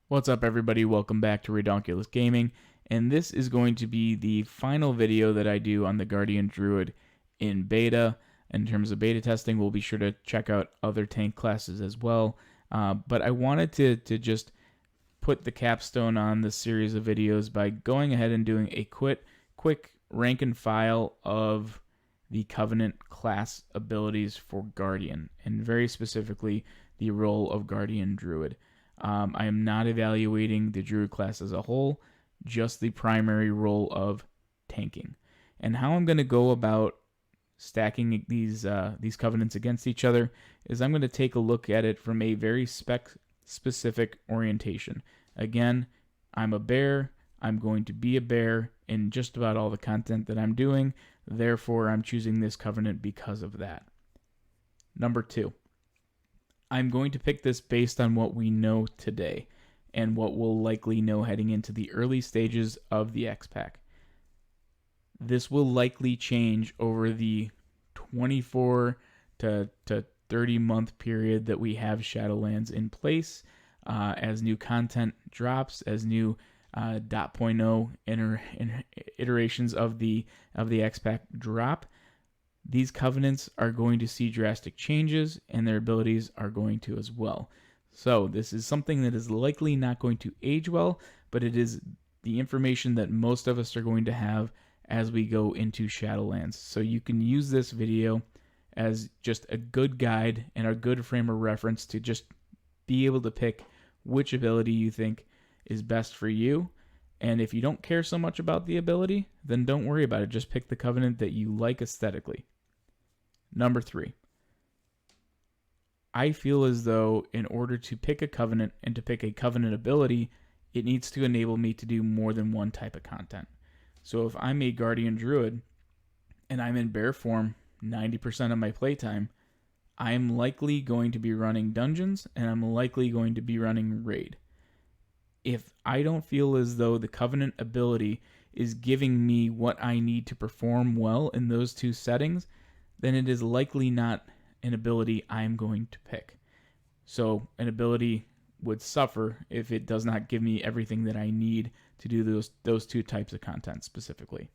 What's up, everybody? Welcome back to Redonkulous Gaming, and this is going to be the final video that I do on the Guardian Druid in beta. In terms of beta testing, we'll be sure to check out other tank classes as well, but I wanted to just put the capstone on this series of videos by going ahead and doing a quick rank and file of the Covenant class abilities for Guardian, and very specifically the role of Guardian Druid. I am not evaluating the Druid class as a whole, just the primary role of tanking. And how I'm going to go about stacking these covenants against each other is I'm going to take a look at it from a very spec-specific orientation. Again, I'm a bear. I'm going to be a bear in just about all the content that I'm doing. Therefore, I'm choosing this covenant because of that. Number 2. I'm going to pick this based on what we know today and what we'll likely know heading into the early stages of the X-Pack. This will likely change over the 24 to 30 month period that we have Shadowllands in place, as new content drops, as new .0 iterations of the X-Pack drop. These covenants are going to see drastic changes, and their abilities are going to as well. So this is something that is likely not going to age well, but it is the information that most of us are going to have as we go into Shadowlands. So you can use this video as just a good guide and a good frame of reference to just be able to pick which ability you think is best for you. And if you don't care so much about the ability, then don't worry about it. Just pick the covenant that you like aesthetically. Number 3. I feel as though in order to pick a covenant and to pick a covenant ability, it needs to enable me to do more than one type of content. So if I'm a Guardian Druid and I'm in bear form 90% of my playtime, I'm likely going to be running dungeons and I'm likely going to be running raid. If I don't feel as though the covenant ability is giving me what I need to perform well in those two settings, then it is likely not an ability I'm going to pick. So an ability would suffer if it does not give me everything that I need to do those two types of content specifically.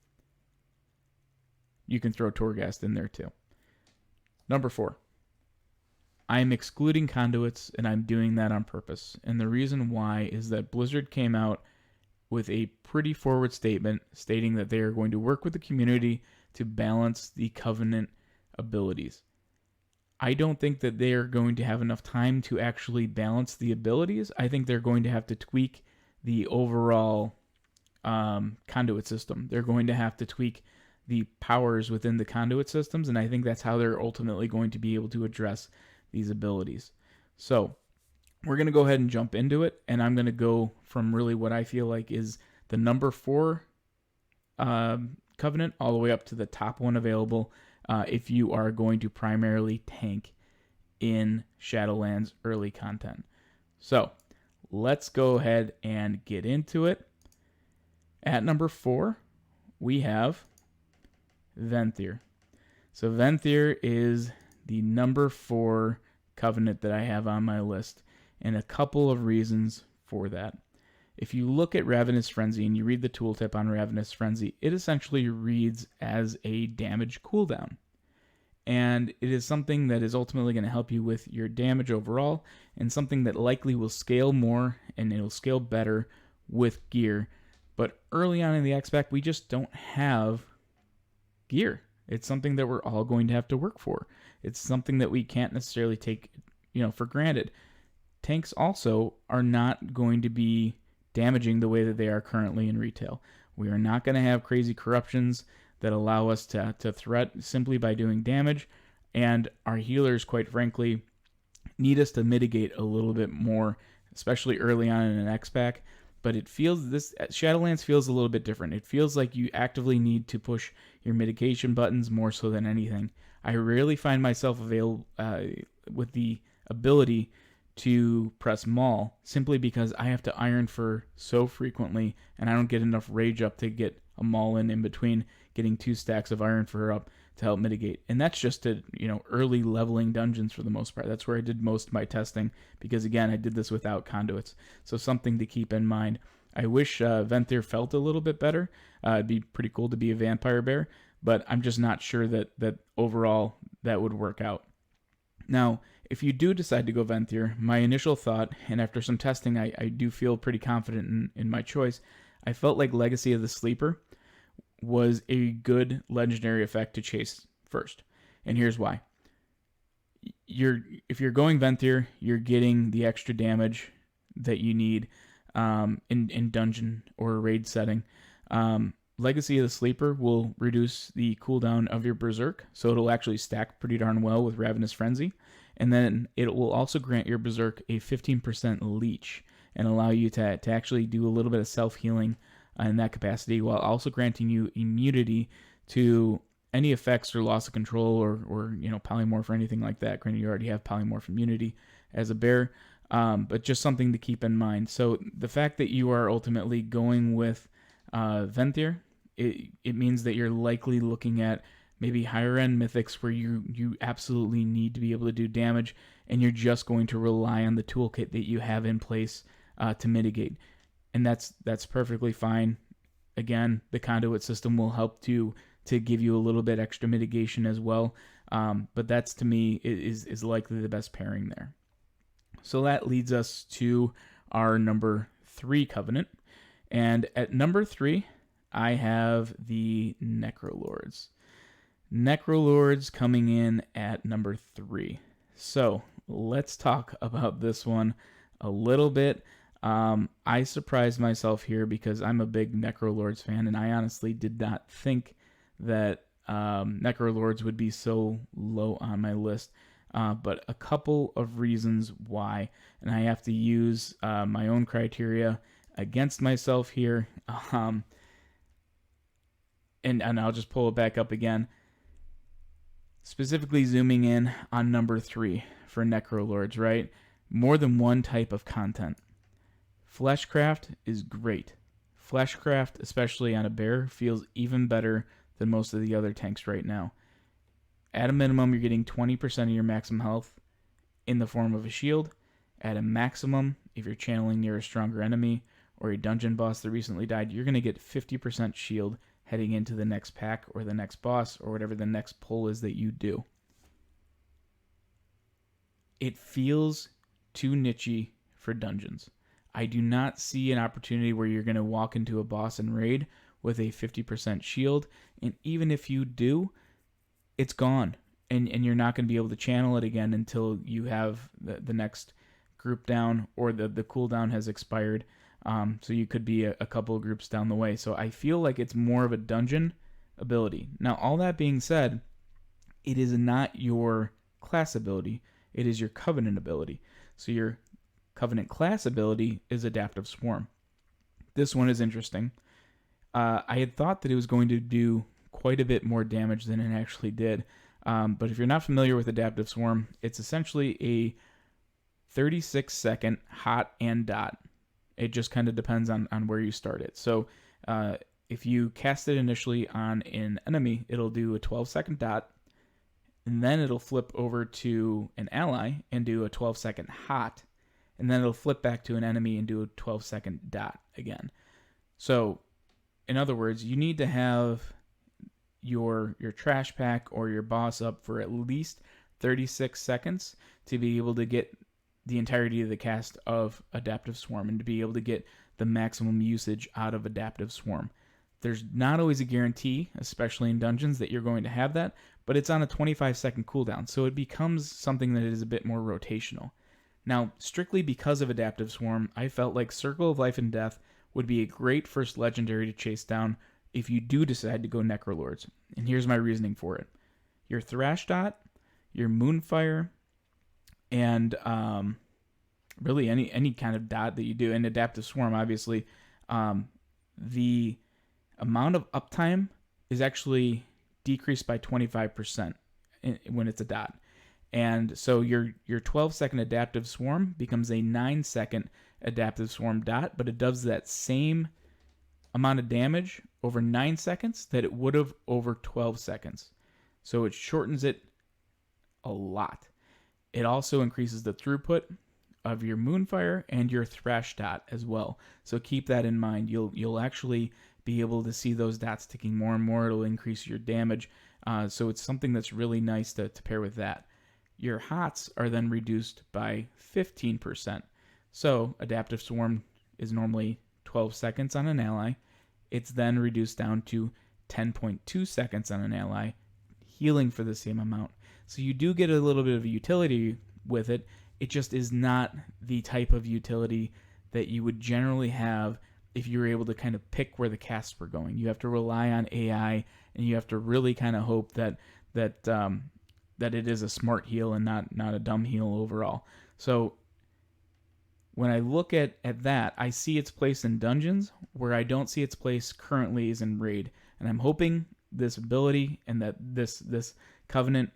You can throw Torghast in there too. Number 4. I'm excluding conduits, and I'm doing that on purpose. And the reason why is that Blizzard came out with a pretty forward statement stating that they are going to work with the community to balance the covenant abilities. I don't think that they are going to have enough time to actually balance the abilities. I think they're going to have to tweak the overall conduit system. They're going to have to tweak the powers within the conduit systems, and I think that's how they're ultimately going to be able to address these abilities. So we're going to go ahead and jump into it, and I'm going to go from really what I feel like is the number 4 covenant all the way up to the top one available if you are going to primarily tank in Shadowlands early content. So let's go ahead and get into it. At number 4, we have Venthyr. So Venthyr is the number 4 covenant that I have on my list, and a couple of reasons for that. If you look at Ravenous Frenzy and you read the tooltip on Ravenous Frenzy, it essentially reads as a damage cooldown. And it is something that is ultimately going to help you with your damage overall, and something that likely will scale more and it'll scale better with gear. But early on in the X-Pack, we just don't have gear. It's something that we're all going to have to work for. It's something that we can't necessarily take, for granted. Tanks also are not going to be damaging the way that they are currently in retail. We are not going to have crazy corruptions that allow us to threat simply by doing damage, and our healers, quite frankly, need us to mitigate a little bit more, especially early on in an X-Pack. But Shadowlands feels a little bit different. It feels like you actively need to push your mitigation buttons more so than anything. I rarely find myself available with the ability to press Maul, simply because I have to Iron Fur so frequently and I don't get enough rage up to get a Maulin in between, getting 2 stacks of iron for her up to help mitigate. And that's just to, early leveling dungeons for the most part. That's where I did most of my testing, because again, I did this without conduits. So something to keep in mind. I wish Venthyr felt a little bit better. It'd be pretty cool to be a vampire bear, but I'm just not sure that overall that would work out. Now, if you do decide to go Venthyr, my initial thought, and after some testing, I do feel pretty confident in my choice. I felt like Legacy of the Sleeper was a good legendary effect to chase first. And here's why. If you're going Venthyr, you're getting the extra damage that you need in dungeon or raid setting. Legacy of the Sleeper will reduce the cooldown of your Berserk, so it'll actually stack pretty darn well with Ravenous Frenzy. And then it will also grant your Berserk a 15% leech and allow you to actually do a little bit of self-healing in that capacity, while also granting you immunity to any effects or loss of control or polymorph or anything like that. Granted, you already have polymorph immunity as a bear, but just something to keep in mind. So the fact that you are ultimately going with Venthyr, it means that you're likely looking at maybe higher end mythics where you absolutely need to be able to do damage, and you're just going to rely on the toolkit that you have in place to mitigate. And that's perfectly fine. Again, the conduit system will help to give you a little bit extra mitigation as well. But that's, to me, is likely the best pairing there. So that leads us to our number 3 covenant. And at number 3, I have the Necrolords. Necrolords coming in at number 3. So let's talk about this one a little bit. I surprised myself here because I'm a big Necrolords fan, and I honestly did not think that Necrolords would be so low on my list. But a couple of reasons why, and I have to use my own criteria against myself here. And I'll just pull it back up again. Specifically zooming in on number 3 for Necrolords, right? More than one type of content. Fleshcraft is great. Fleshcraft, especially on a bear, feels even better than most of the other tanks right now. At a minimum, you're getting 20% of your maximum health in the form of a shield. At a maximum, if you're channeling near a stronger enemy or a dungeon boss that recently died, you're going to get 50% shield heading into the next pack or the next boss or whatever the next pull is that you do. It feels too nichey for dungeons. I do not see an opportunity where you're going to walk into a boss and raid with a 50% shield, and even if you do, it's gone, and you're not going to be able to channel it again until you have the next group down or the cooldown has expired. So you could be a couple of groups down the way. So I feel like it's more of a dungeon ability. Now, all that being said, it is not your class ability. It is your covenant ability. So your covenant class ability is Adaptive Swarm. This one is interesting. I had thought that it was going to do quite a bit more damage than it actually did. But if you're not familiar with Adaptive Swarm, it's essentially a 36-second hot and dot. It just kind of depends on where you start it. So if you cast it initially on an enemy, it'll do a 12-second dot, and then it'll flip over to an ally and do a 12-second hot, and then it'll flip back to an enemy and do a 12-second dot again. So, in other words, you need to have your trash pack or your boss up for at least 36 seconds to be able to get the entirety of the cast of Adaptive Swarm and to be able to get the maximum usage out of Adaptive Swarm. There's not always a guarantee, especially in dungeons, that you're going to have that, but it's on a 25-second cooldown, so it becomes something that is a bit more rotational. Now, strictly because of Adaptive Swarm, I felt like Circle of Life and Death would be a great first legendary to chase down if you do decide to go Necrolords. And here's my reasoning for it. Your Thrash Dot, your Moonfire, and really any kind of dot that you do, and Adaptive Swarm, obviously, the amount of uptime is actually decreased by 25% when it's a dot. And so your 12-second Adaptive Swarm becomes a 9-second Adaptive Swarm dot, but it does that same amount of damage over 9 seconds that it would have over 12 seconds. So it shortens it a lot. It also increases the throughput of your Moonfire and your Thrash dot as well. So keep that in mind. You'll actually be able to see those dots ticking more and more. It'll increase your damage. So it's something that's really nice to pair with that. Your HOTS are then reduced by 15%. So Adaptive Swarm is normally 12 seconds on an ally. It's then reduced down to 10.2 seconds on an ally, healing for the same amount. So you do get a little bit of a utility with it. It just is not the type of utility that you would generally have if you were able to kind of pick where the casts were going. You have to rely on AI, and you have to really kind of hope that it is a smart heal and not a dumb heal overall. So when I look at that, I see its place in dungeons. Where I don't see its place currently is in raid. And I'm hoping this ability and that this covenant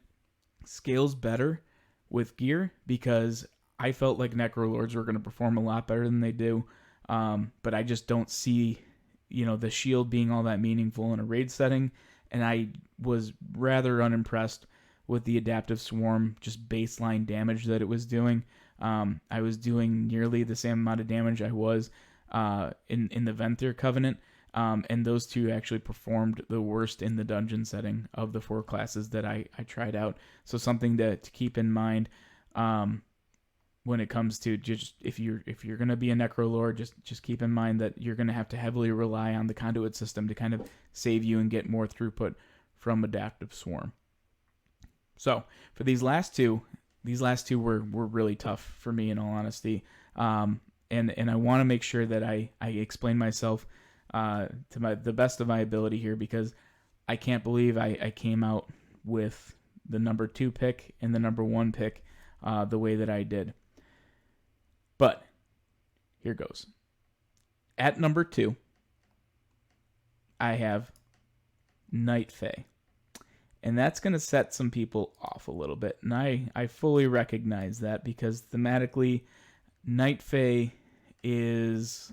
scales better with gear, because I felt like Necrolords were going to perform a lot better than they do. But I just don't see, the shield being all that meaningful in a raid setting. And I was rather unimpressed with the Adaptive Swarm, just baseline damage that it was doing. I was doing nearly the same amount of damage I was in the Venthyr Covenant, and those two actually performed the worst in the dungeon setting of the 4 classes that I tried out. So something to keep in mind when it comes to just if you're going to be a Necrolord, just keep in mind that you're going to have to heavily rely on the conduit system to kind of save you and get more throughput from Adaptive Swarm. So for these last two were really tough for me, in all honesty. And I want to make sure that I explain myself to the best of my ability here, because I can't believe I came out with the number 2 pick and the number 1 pick the way that I did. But here goes. At number 2, I have Night Fae. And that's going to set some people off a little bit. And I fully recognize that, because thematically, Night Fae is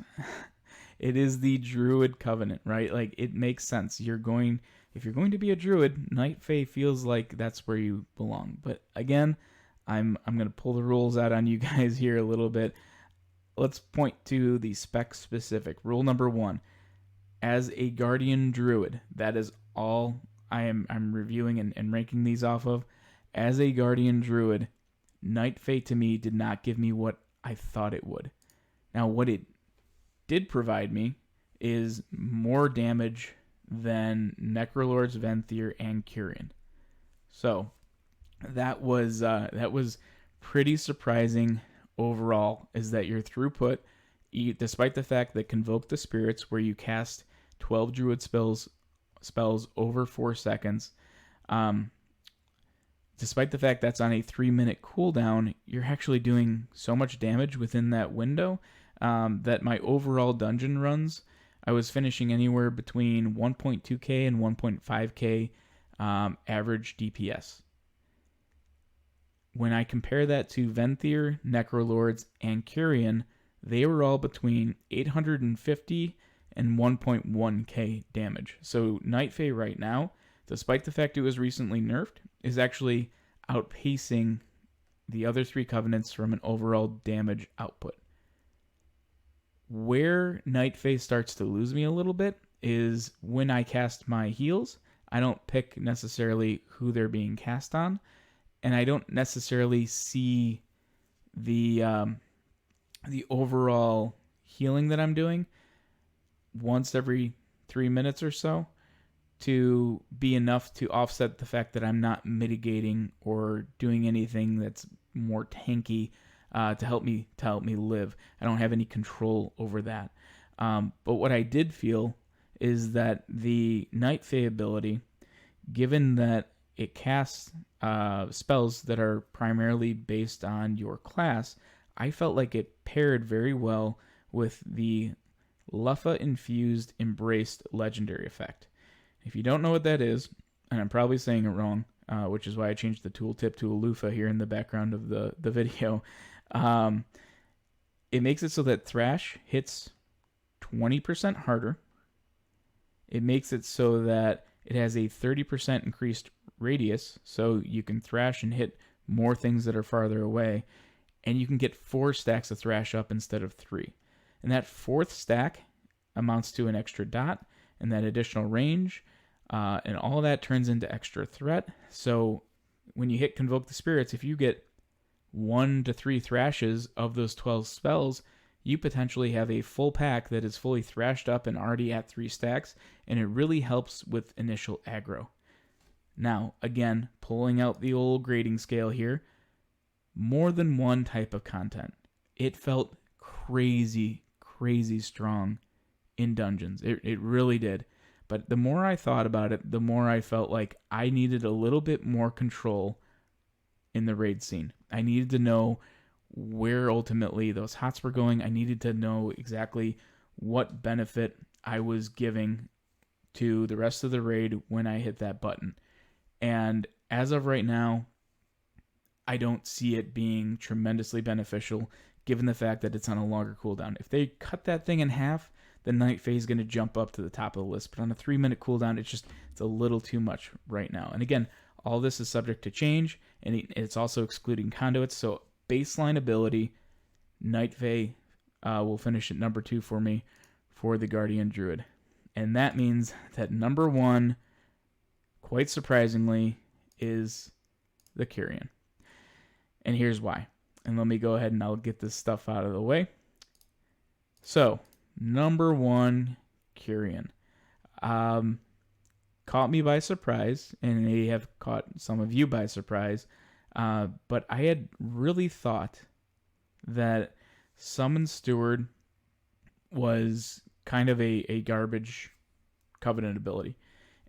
it is the Druid Covenant, right? Like, it makes sense. If you're going to be a Druid, Night Fae feels like that's where you belong. But again, I'm going to pull the rules out on you guys here a little bit. Let's point to the spec specific. Rule number 1. As a Guardian Druid, that is all I'm reviewing and ranking these off of. As a Guardian Druid, Night Fae to me did not give me what I thought it would. Now, what it did provide me is more damage than Necrolords, Venthyr, and Kyrian. So that was pretty surprising overall, is that your throughput, despite the fact that Convoke the Spirits, where you cast 12 Druid spells over 4 seconds, despite the fact that's on a 3-minute cooldown, you're actually doing so much damage within that window that my overall dungeon runs, I was finishing anywhere between 1.2k and 1.5k average DPS. When I compare that to Venthyr, Necrolords, and Kyrian, they were all between 850 and 1.1k damage. So Night Fae right now, despite the fact it was recently nerfed, is actually outpacing the other 3 covenants from an overall damage output. Where Night Fae starts to lose me a little bit is when I cast my heals. I don't pick necessarily who they're being cast on, and I don't necessarily see the overall healing that I'm doing once every 3 minutes or so to be enough to offset the fact that I'm not mitigating or doing anything that's more tanky to help me live. I don't have any control over that. But what I did feel is that the Night Fae ability, given that it casts spells that are primarily based on your class, I felt like it paired very well with the Luffa Infused Embraced legendary effect. If you don't know what that is, and I'm probably saying it wrong, which is why I changed the tooltip to a loofah here in the background of the video, it makes it so that Thrash hits 20% harder. it makes it so that it has a 30% increased radius, so you can thrash and hit more things that are farther away, and you can get 4 stacks of thrash up instead of 3. And that 4th stack amounts to an extra dot and that additional range, and all that turns into extra threat. So when you hit Convoke the Spirits, if you get 1 to 3 thrashes of those 12 spells, you potentially have a full pack that is fully thrashed up and already at 3 stacks, and it really helps with initial aggro. Now, again, pulling out the old grading scale here, more than one type of content. It felt crazy strong in dungeons. It really did. But the more I thought about it, the more I felt like I needed a little bit more control in the raid scene. I needed to know where ultimately those hots were going. I needed to know exactly what benefit I was giving to the rest of the raid when I hit that button. And as of right now, I don't see it being tremendously beneficial given the fact that it's on a longer cooldown. If they cut that thing in half, the Night Fae is going to jump up to the top of the list. But on a 3-minute cooldown, it's a little too much right now. And again, all this is subject to change, and it's also excluding conduits. So baseline ability, Night Fae will finish at number 2 for me for the Guardian Druid. And that means that number 1, quite surprisingly, is the Kyrian. And here's why. And let me go ahead and I'll get this stuff out of the way. So, number 1, Kyrian. Caught me by surprise, and they have caught some of you by surprise. But I had really thought that Summon Steward was kind of a garbage Covenant ability.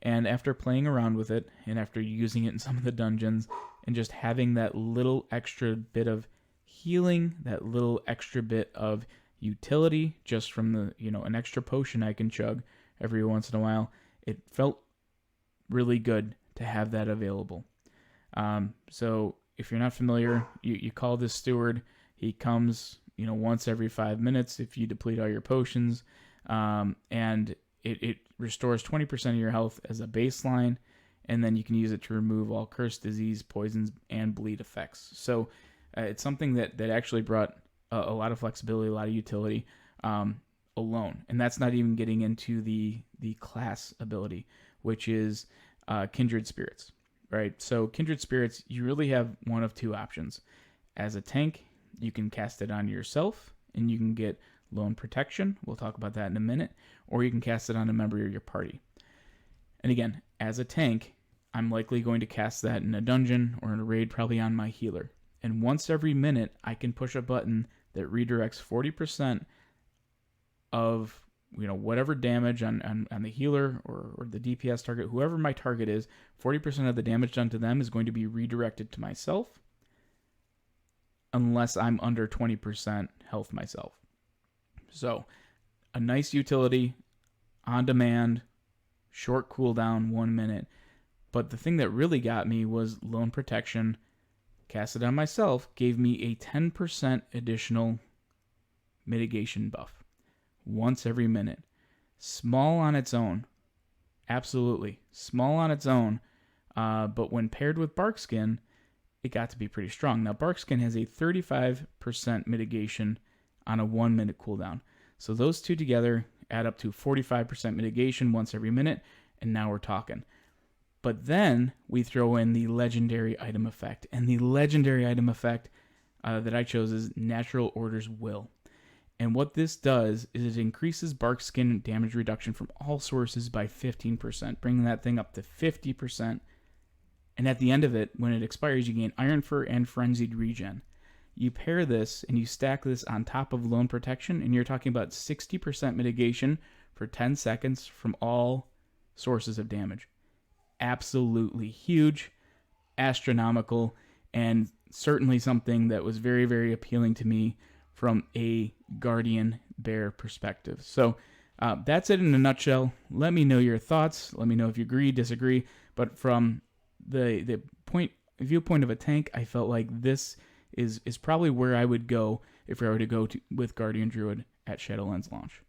And after playing around with it, and after using it in some of the dungeons, and just having that little extra bit of healing, that little extra bit of utility, just from the, an extra potion I can chug every once in a while, it felt really good to have that available. So if you're not familiar, you call this Steward. He comes, once every 5 minutes if you deplete all your potions, and it restores 20% of your health as a baseline, and then you can use it to remove all curse, disease, poisons, and bleed effects. So it's something that actually brought a lot of flexibility, a lot of utility alone. And that's not even getting into the class ability, which is Kindred Spirits, right? So Kindred Spirits, you really have one of 2 options. As a tank, you can cast it on yourself, and you can get Lone Protection. We'll talk about that in a minute. Or you can cast it on a member of your party. And again, as a tank, I'm likely going to cast that in a dungeon or in a raid, probably on my healer. And once every minute, I can push a button that redirects 40% of whatever damage on the healer or the DPS target, whoever my target is, 40% of the damage done to them is going to be redirected to myself, unless I'm under 20% health myself. So, a nice utility, on demand, short cooldown, 1 minute. But the thing that really got me was Lone Protection, casted on myself, gave me a 10% additional mitigation buff once every minute. Small on its own. Absolutely. Small on its own. But when paired with Barkskin, it got to be pretty strong. Now, Barkskin has a 35% mitigation on a 1 minute cooldown. So those two together add up to 45% mitigation once every minute, and now we're talking. But then we throw in the legendary item effect. And the legendary item effect that I chose is Natural Order's Will. And what this does is it increases Barkskin damage reduction from all sources by 15%, bringing that thing up to 50%. And at the end of it, when it expires, you gain Iron Fur and Frenzied Regen. You pair this and you stack this on top of Lone Protection, and you're talking about 60% mitigation for 10 seconds from all sources of damage. Absolutely huge, astronomical, and certainly something that was very, very appealing to me from a Guardian Bear perspective. So that's it in a nutshell. Let me know your thoughts. Let me know if you agree, disagree. But from the viewpoint of a tank, I felt like this is probably where I would go if I were to go with Guardian Druid at Shadowlands launch.